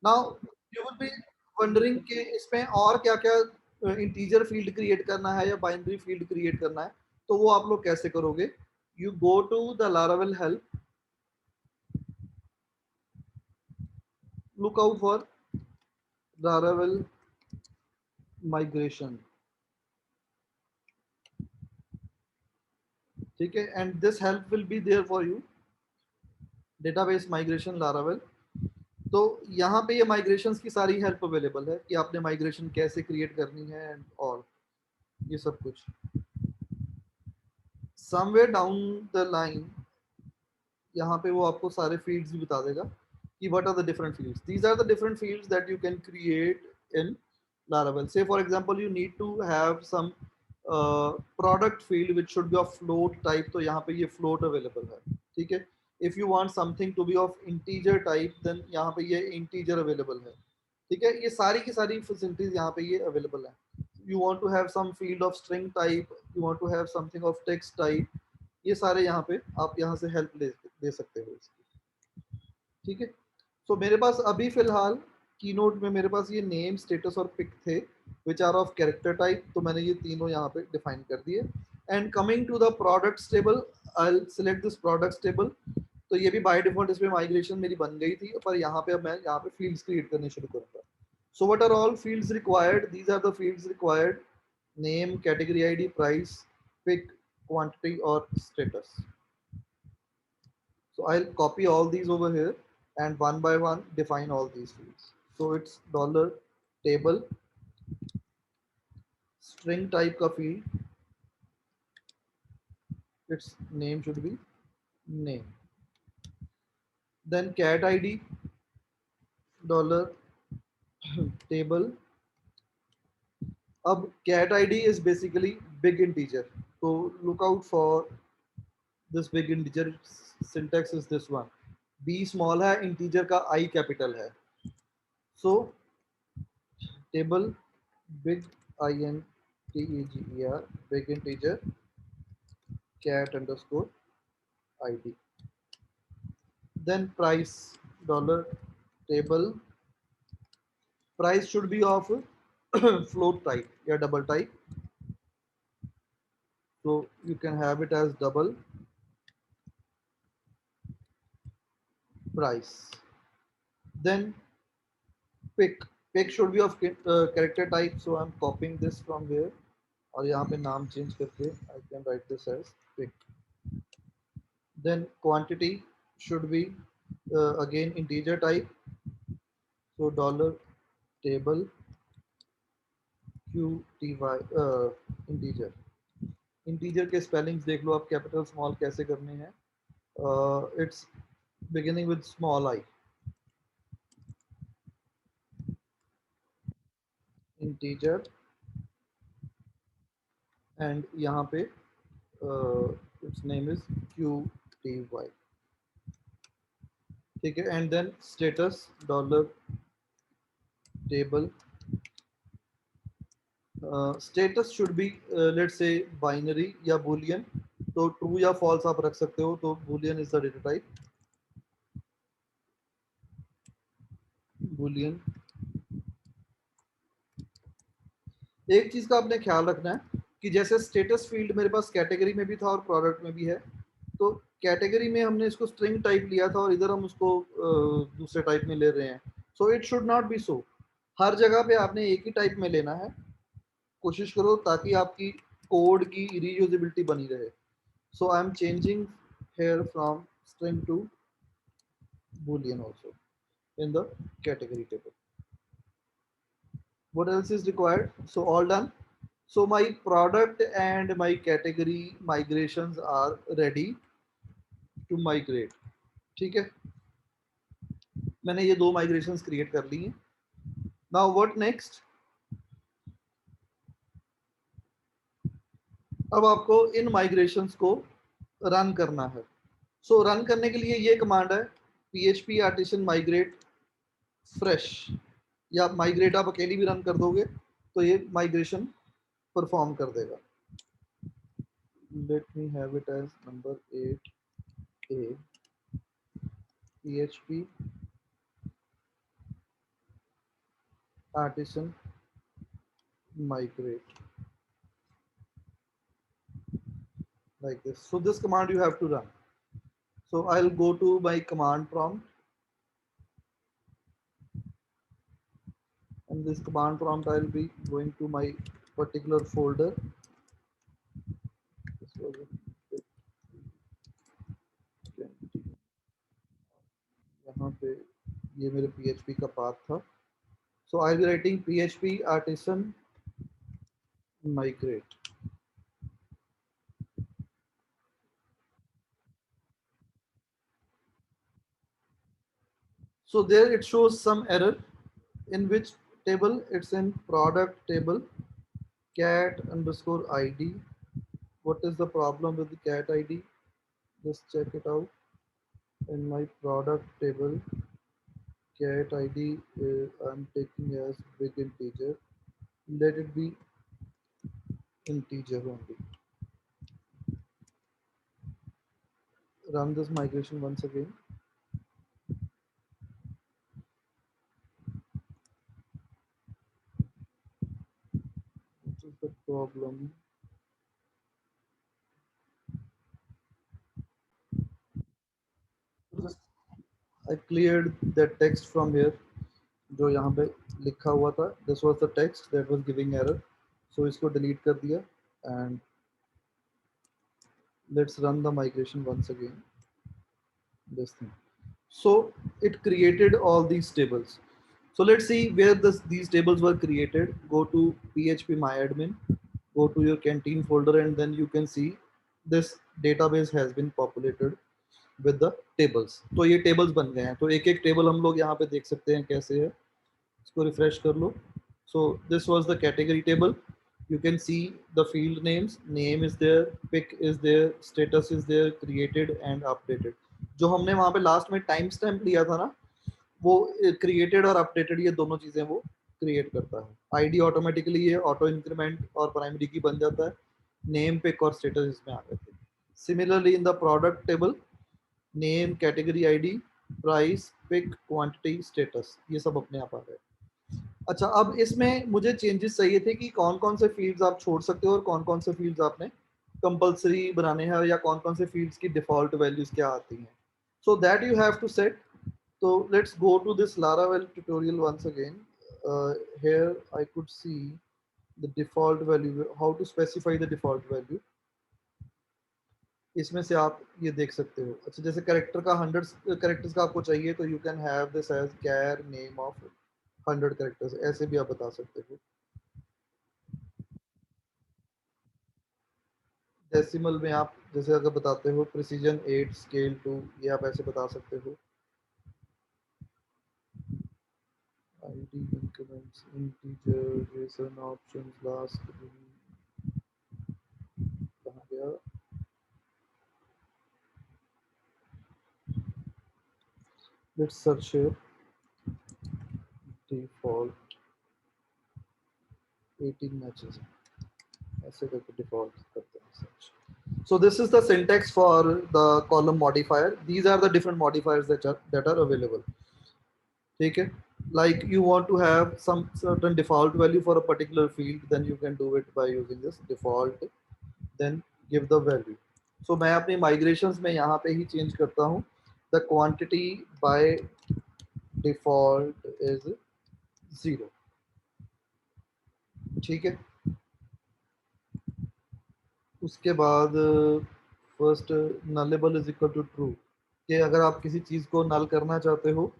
Now you will be wondering कि इसमें और क्या क्या इंटीजर फील्ड क्रिएट करना है या बाइनरी फील्ड क्रिएट करना है, तो वो आप लोग कैसे करोगे? You go to the Laravel help, look out for Laravel migration, ठीक है, and this help will be there for you, database migration Laravel। तो यहाँ पे ये माइग्रेशंस की सारी हेल्प अवेलेबल है कि आपने माइग्रेशन कैसे क्रिएट करनी है एंड और ये सब कुछ। समवेयर डाउन द लाइन यहाँ पे वो आपको सारे फील्ड्स भी बता देगा कि what are the different fields. These are the different fields that you can create in Laravel. Say for example, you need to have some product field which should be of float type, तो यहाँ पे ये float available है, ठीक है। If you want something to be of integer type, then यहाँ पे ये integer available है, ठीक है। ये सारी की सारी facilities यहाँ पे ये available है। You want to have some field of string type, you want to have something of text type, ये सारे यहाँ पे आप यहाँ से हेल्प ले सकते हो इसकी, ठीक है। सो मेरे पास अभी फिलहाल कीनोट में मेरे पास ये नेम, स्टेटस और पिक थे which are of character type, तो मैंने ये तीनों यहाँ पे डिफाइन कर दिए। And coming to the products table, I will select this products table. तो ये भी बाय डिफॉल्ट इसमें माइग्रेशन मेरी बन गई थी, पर यहाँ पे अब मैं यहाँ पे फील्ड्स क्रिएट करने शुरू करूँगा। So what are all fields required? These are the fields required: name, category ID, price, pic, quantity or status. So I'll copy all these over here and one by one define all these fields. So it's dollar table, string type का field, its name should be name. Then cat ID, dollar table. अब cat ID is basically big integer. So look out for this big integer. Syntax is this one. B small है, integer का I capital है. So table big integer, big integer, cat underscore id. Then price, dollar table, price should be of float type या double type, so you can have it as double price. Then pick, pick should be of character type, so I'm copying this from here और यहाँ पे नाम change करके I can write this as pick. Then quantity should be again integer type, so dollar table qty integer. Integer के spellings देख लो आप, capital small कैसे करने हैं। It's beginning with small I, integer, and यहाँ पे its name is Q T Y, ठीक है। And then status, dollar table, status should be let's say binary या बूलियन, तो ट्रू या फॉल्स आप रख सकते हो, तो boolean is the data type, boolean. एक चीज का आपने ख्याल रखना है कि जैसे स्टेटस फील्ड मेरे पास कैटेगरी में भी था और प्रोडक्ट में भी है, तो कैटेगरी में हमने इसको स्ट्रिंग टाइप लिया था और इधर हम उसको दूसरे टाइप में ले रहे हैं। So it should not be so, हर जगह पे आपने एक ही टाइप में लेना है, कोशिश करो ताकि आपकी कोड की रीयूजेबिलिटी बनी रहे। So I am changing here from string to boolean also in the category table. What else is required? So all done. So my product and my category migrations are ready to migrate, ठीक है। मैंने ये दो migrations create कर ली हैं। Now what next? अब आपको इन migrations को रन करना है। So रन करने के लिए ये कमांड है php artisan migrate fresh, या migrate आप अकेली भी रन कर दोगे तो ये migration परफॉर्म कर देगा। Let me have it as number 8a php artisan migrate, like this. So this command you have to run. So I'll go to my command prompt, and this command prompt I'll be going to my particular folder. This was यहाँ पे ये मेरे PHP का path था. So I'll be writing PHP artisan migrate. So there it shows some error. In which table? It's in product table, cat underscore ID. What is the problem with the cat ID? Just check it out. In my product table, cat ID I'm taking as big integer. Let it be integer only. Run this migration once again. What is the problem? Just I cleared that text from here. जो यहाँ पे लिखा हुआ था, this was the text that was giving error. So इसको delete कर दिया and let's run the migration once again. This thing. So it created all these tables. So let's see where these tables were created. Go to PHP MyAdmin, go to your canteen folder, and then you can see this database has been populated with the tables. तो ये tables बन गए हैं. तो एक एक table हम लोग यहाँ पे देख सकते हैं कैसे है. इसको refresh कर लो. So this was the category table. You can see the field names. Name is there, pick is there, status is there, created and updated. जो हमने वहाँ पे लास्ट में टाइम स्टैम्प लिया था ना, वो क्रिएटेड और अपडेटेड ये दोनों चीजें वो क्रिएट करता है. आईडी ऑटोमेटिकली ये ऑटो इंक्रीमेंट और प्राइमरी की बन जाता है. नेम पिक और स्टेटस इसमें आ गए थे. Similarly in the product table, name, category ID, price, pic, quantity, status, ये सब अपने आप आ गए. अच्छा, अब इसमें मुझे चेंजेस चाहिए थे कि कौन कौन से फील्ड्स आप छोड़ सकते हो और कौन कौन से फील्ड्स आपने कंपलसरी बनाने हैं, या कौन कौन से फील्ड्स की डिफॉल्ट वैल्यूज क्या आती हैं. So that you have to set. So let's go to this Laravel tutorial once again. Here I could see the default value, how to specify the default value. इसमें से आप ये देख सकते हो. अच्छा, जैसे कैरेक्टर का 100 कैरेक्टर्स का आपको चाहिए तो you can have this as char name of 100 characters, ऐसे भी आप बता सकते हो. डेसिमल में आप जैसे अगर बताते हो प्रिसीजन 8 स्केल 2, ये आप ऐसे बता सकते हो. ID increments, integer, JSON options, last कहाँ गया. Let's search here. Default 18 matches. ऐसे करके default करते हैं search. So this is the syntax for the column modifier. These are the different modifiers that are available. ठीक है. Like you want to have some certain default value for a particular field, then you can do it by using this default, then give the value. So मैं अपनी migrations में यहाँ पे ही change करता हूँ. The quantity by default is 0. ठीक है. उसके बाद first nullable is equal to true, कि अगर आप किसी चीज़ को नल करना चाहते हो,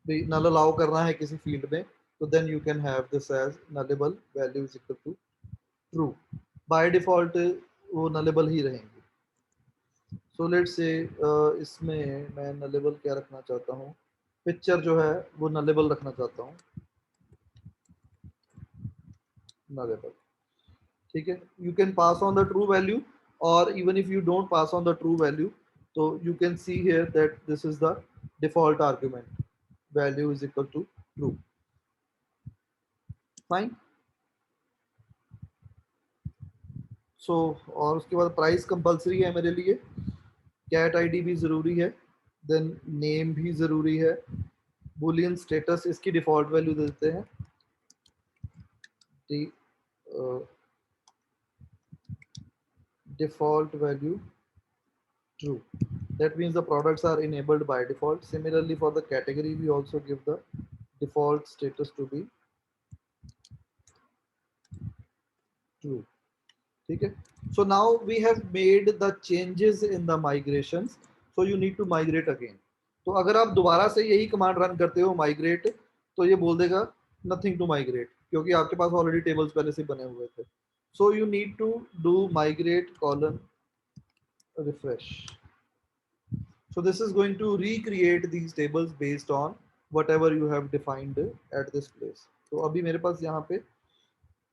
नल अलाउ करना है किसी फील्ड में, तो then you can have this as nullable value is equal to true. By default वो नलेबल ही रहेंगे. सो लेट्स से इसमें मैं नलेबल क्या रखना चाहता हूँ, पिक्चर जो है वो नलेबल रखना चाहता हूँ. नलेबल, ठीक है. You can pass on the true value, और even if you don't pass on the true value, तो you can see here that this is the default argument, value is equal to true. Fine. So और उसके बाद price compulsory है मेरे लिए, cat ID भी ज़रूरी है, देन नेम भी ज़रूरी है, बुलियन स्टेटस इसकी डिफॉल्ट वैल्यू दे देते हैं, the uh, default value true. That means the products are enabled by default. Similarly, for the category, we also give the default status to be true. Okay. So now we have made the changes in the migrations. So you need to migrate again. तो अगर आप दोबारा से यही command run करते हो migrate, तो ये बोल देगा nothing to migrate, क्योंकि आपके पास ऑलरेडी टेबल्स पहले से बने हुए थे. So you need to do migrate colon refresh. So this is going to recreate these tables based on whatever you have defined at this place. तो अभी मेरे पास यहाँ पे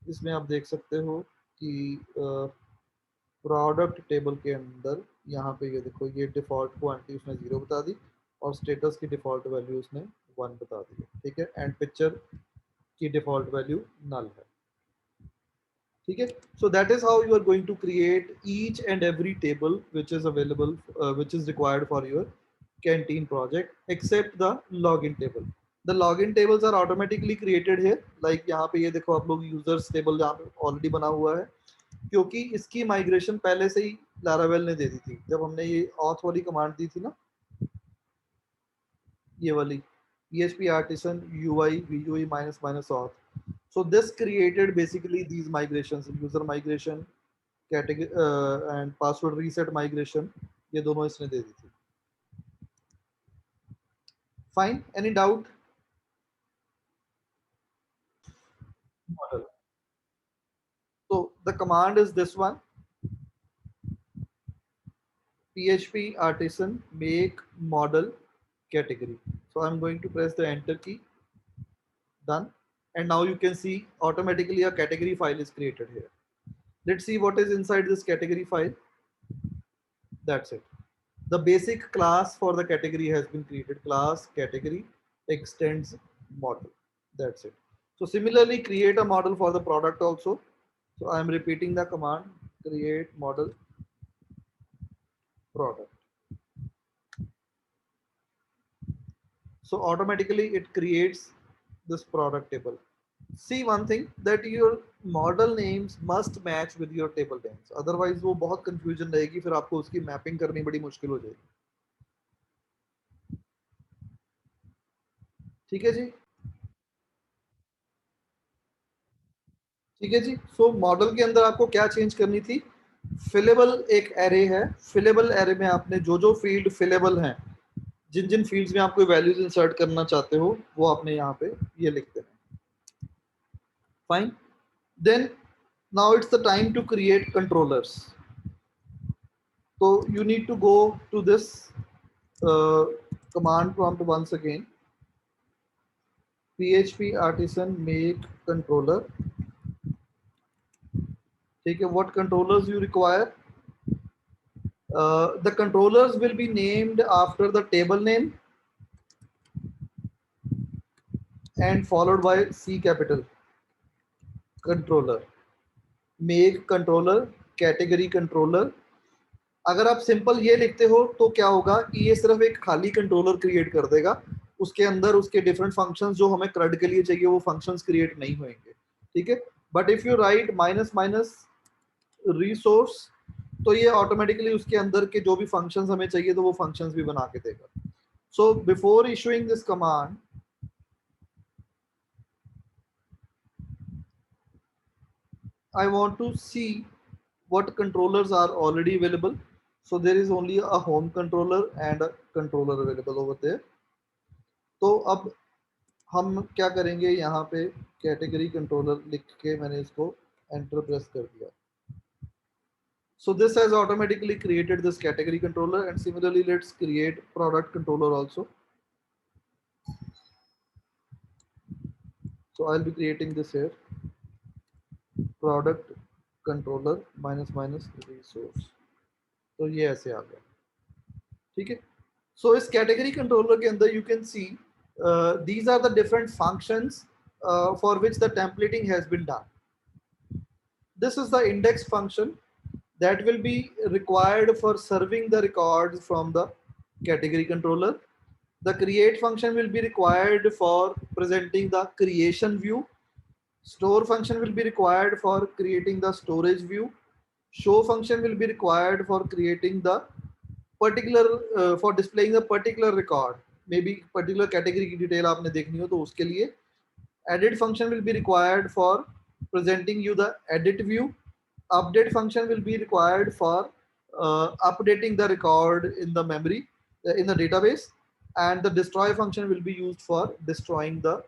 इसमें आप देख सकते हो कि प्रोडक्ट टेबल के अंदर यहाँ पे ये देखो, ये डिफॉल्ट क्वांटिटी उसने 0 बता दी और स्टेटस की डिफॉल्ट वैल्यू उसने 1 बता दी. ठीक है. एंड पिक्चर की डिफॉल्ट वैल्यू नल है. ठीक है. So that is how you are going to create each and every table which is available, which is required for your canteen project, except the login table. The login tables are automatically created here. Like यहाँ पे ये देखो आप लोग users table जहाँ पे already बना हुआ है, क्योंकि इसकी माइग्रेशन पहले से ही लारावेल ने दे दी थी. जब हमने ये ऑथ वाली कमांड दी थी ना, ये वाली PHP artisan UI VUI minus minus auth. So this created basically these migrations, user migration, category and password reset migration. ये दोनों इसने दे दी थी. Fine. Any doubt? Model. So the command is this one. PHP artisan make model category. So I'm going to press the enter key. Done. And now you can see automatically a category file is created here. Let's see what is inside this category file. That's it. The basic class for the category has been created. Class category extends model. That's it. So similarly, create a model for the product also. So I am repeating the command, create model product. So automatically it creates this product table. See one thing, that your model names must match with your table names. Otherwise वो बहुत confusion रहेगी, फिर आपको उसकी mapping करनी बड़ी मुश्किल हो जाएगी. ठीक है जी. ठीक है जी. सो मॉडल के अंदर आपको क्या चेंज करनी थी? फिलेबल एक एरे है. फिलेबल एरे में आपने जो जो फील्ड फिलेबल हैं, जिन जिन फील्ड्स में आप कोई वैल्यूज इंसर्ट करना चाहते हो, वो आपने यहाँ पे ये लिख देना. Fine. Then now it's the time to create controllers. तो you need to go to this command prompt once again. PHP artisan make controller. ठीक है. What controllers you require? The controllers will be named after the table name and followed by C capital. Controller, make controller, category controller. अगर आप simple ये लिखते हो तो क्या होगा कि ये सिर्फ एक खाली कंट्रोलर क्रिएट कर देगा. उसके अंदर उसके डिफरेंट फंक्शंस जो हमें CRUD के लिए चाहिए वो फंक्शंस क्रिएट नहीं होंगे. ठीक है. But if you right minus minus resource, तो ये ऑटोमेटिकली उसके अंदर के जो भी फंक्शंस हमें चाहिए तो वो फंक्शंस भी बना के देगा. So before issuing this command, I want to see what controllers are already available. So there is only a home controller and a controller available over there. तो अब हम क्या करेंगे, यहाँ पे कैटेगरी कंट्रोलर लिख के मैंने इसको एंटर प्रेस कर दिया. So this has automatically created this category controller, and similarly let's create product controller also. So I'll be creating this here, product controller minus minus resource. तो ये ऐसे आ गया. ठीक है. So इस category controller के अंदर you can see these are the different functions for which the templating has been done. This is the index function that will be required for serving the records from the category controller. The create function will be required for presenting the creation view. Store function will be required for creating the storage view. Show function will be required for creating the particular for displaying a particular record. Maybe particular category की detail आपने देखनी हो तो उसके लिए. Edit function will be required for presenting you the edit view. Update function will be required for updating the record in the memory in the database, and the destroy function will be used for destroying the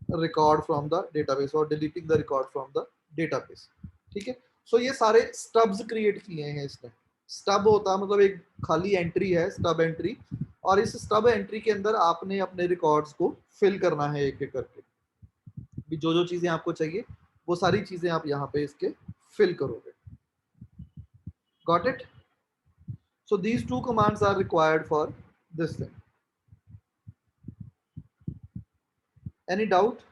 record from the database or deleting the record from the database. ठीक है. सो ये सारे stubs create किए हैं इसने. Stub होता है मतलब एक खाली एंट्री है, स्टब एंट्री, और इस स्टब एंट्री के अंदर आपने अपने रिकॉर्ड्स को फिल करना है एक एक करके. जो जो चीजें आपको चाहिए वो सारी चीजें आप यहाँ पे इसके फिल करोगे. Got it? So these two commands are required for this thing. Any doubt?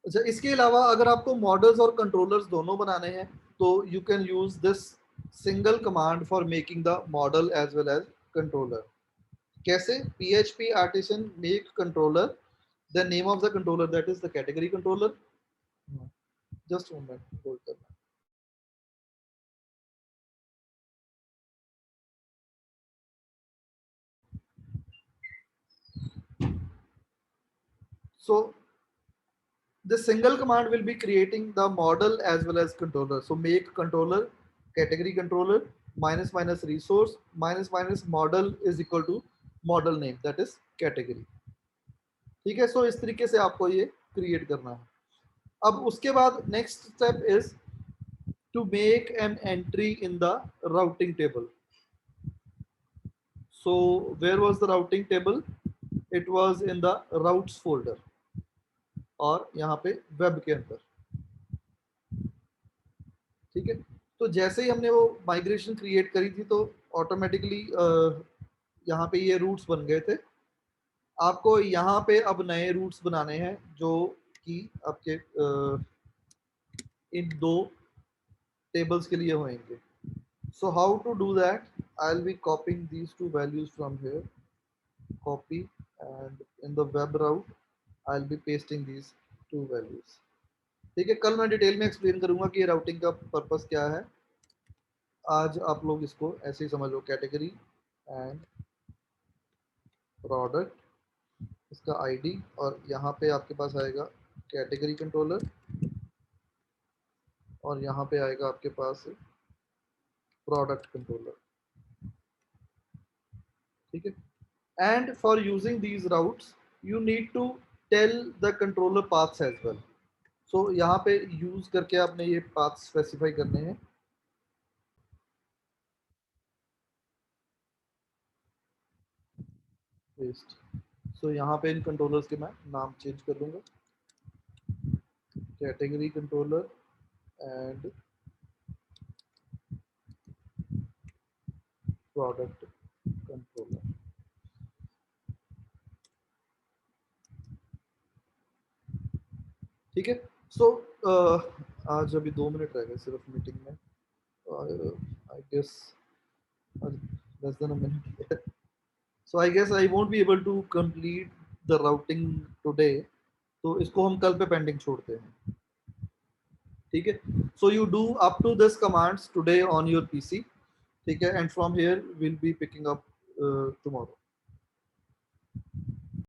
अच्छा, इसके अलावा अगर आपको मॉडल्स और कंट्रोलर्स दोनों बनाने हैं तो you can use this single command for making the model as well as controller. कैसे? PHP artisan make controller, the name of the controller, that is the category controller. Just one minute, hold करना. So the single command will be creating the model as well as controller. So make controller, category controller, minus minus resource, minus minus model is equal to model name, that is category. ठीक है. सो इस तरीके से आपको ये create करना है. अब उसके बाद next step is to make an entry in the routing table. So where was the routing table? It was in the routes folder और यहाँ पे वेब के अंदर. ठीक है. तो जैसे ही हमने वो माइग्रेशन क्रिएट करी थी तो ऑटोमेटिकली यहाँ पे ये रूट्स बन गए थे. आपको यहाँ पे अब नए रूट्स बनाने हैं जो कि आपके इन दो टेबल्स के लिए होंगे. So how to do that? I'll be copying these two values from here. Copy, and in the web route I'll be pasting these two values. ठीक है. कल मैं डिटेल में एक्सप्लेन करूंगा कि ये राउटिंग का पर्पस क्या है. आज आप लोग इसको ऐसे ही समझ लो, कैटेगरी एंड प्रोडक्ट, इसका आईडी, और यहाँ पे आपके पास आएगा कैटेगरी कंट्रोलर और यहाँ पे आएगा आपके पास प्रोडक्ट कंट्रोलर. ठीक है. And for using these routes, you need to tell the controller paths as well. So यहाँ पे use करके आपने ये paths specify करने हैं. So यहाँ पे इन controllers के मैं नाम change कर दूँगा. Category controller and product controller. ठीक है. सो आज अभी 2 मिनट रह गए सिर्फ मीटिंग में. I guess less than a minute. So I guess I won't be able to complete the routing today, तो इसको हम कल पे पेंडिंग छोड़ते हैं. ठीक है. So you do up to this commands today on your PC. ठीक है. And from here will be picking up tomorrow.